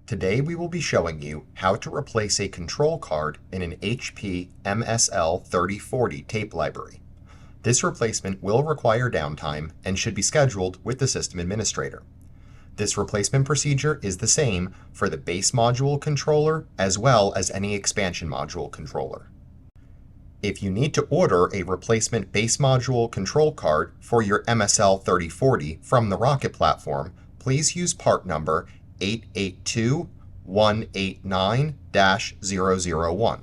Today we will be showing you how to replace a control card in an HPE MSL3040 tape library. This replacement will require downtime and should be scheduled with the system administrator. This replacement procedure is the same for the base module controller as well as any expansion module controller. If you need to order a replacement base module control card for your MSL3040 from the Rocket platform, please use part number 882-189-001.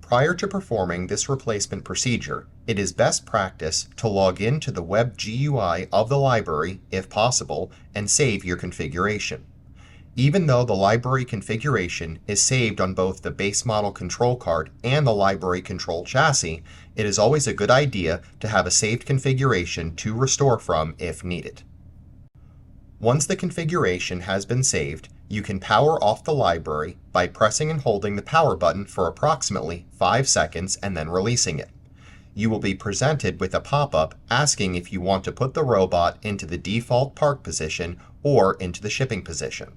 Prior to performing this replacement procedure, it is best practice to log into the web GUI of the library, if possible, and save your configuration. Even though the library configuration is saved on both the base model control card and the library control chassis, it is always a good idea to have a saved configuration to restore from if needed. Once the configuration has been saved, you can power off the library by pressing and holding the power button for approximately 5 seconds and then releasing it. You will be presented with a pop-up asking if you want to put the robot into the default park position or into the shipping position.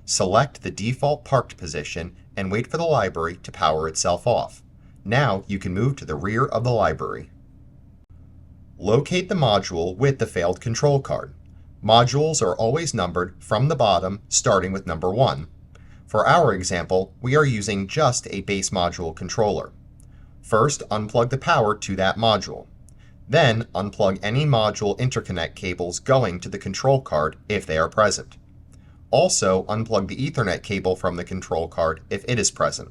Select the default parked position and wait for the library to power itself off. Now you can move to the rear of the library. Locate the module with the failed control card. Modules are always numbered from the bottom, starting with number 1. For our example, we are using just a base module controller. First, unplug the power to that module. Then, unplug any module interconnect cables going to the control card if they are present. Also, unplug the Ethernet cable from the control card if it is present.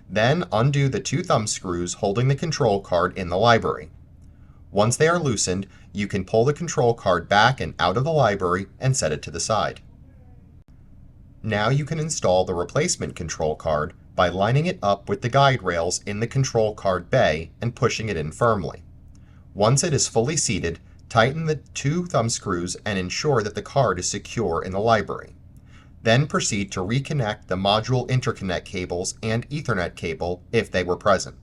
Then, undo the 2 thumb screws holding the control card in the library. Once they are loosened, you can pull the control card back and out of the library and set it to the side. Now you can install the replacement control card by lining it up with the guide rails in the control card bay and pushing it in firmly. Once it is fully seated, tighten the 2 thumb screws and ensure that the card is secure in the library. Then proceed to reconnect the module interconnect cables and Ethernet cable if they were present.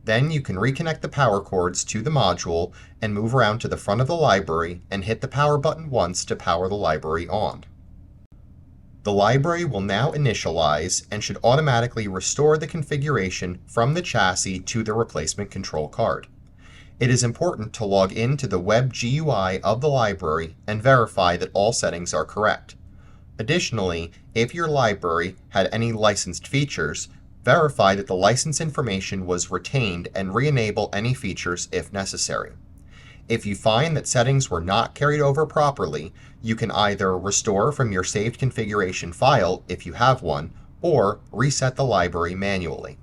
Then you can reconnect the power cords to the module and move around to the front of the library and hit the power button once to power the library on. The library will now initialize and should automatically restore the configuration from the chassis to the replacement control card. It is important to log into the web GUI of the library and verify that all settings are correct. Additionally, if your library had any licensed features, verify that the license information was retained and re-enable any features if necessary. If you find that settings were not carried over properly, you can either restore from your saved configuration file if you have one, or reset the library manually.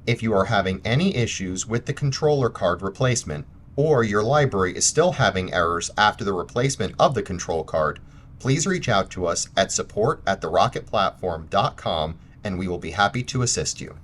If you are having any issues with the controller card replacement, or your library is still having errors after the replacement of the control card, please reach out to us at support@therocketplatform.com and we will be happy to assist you.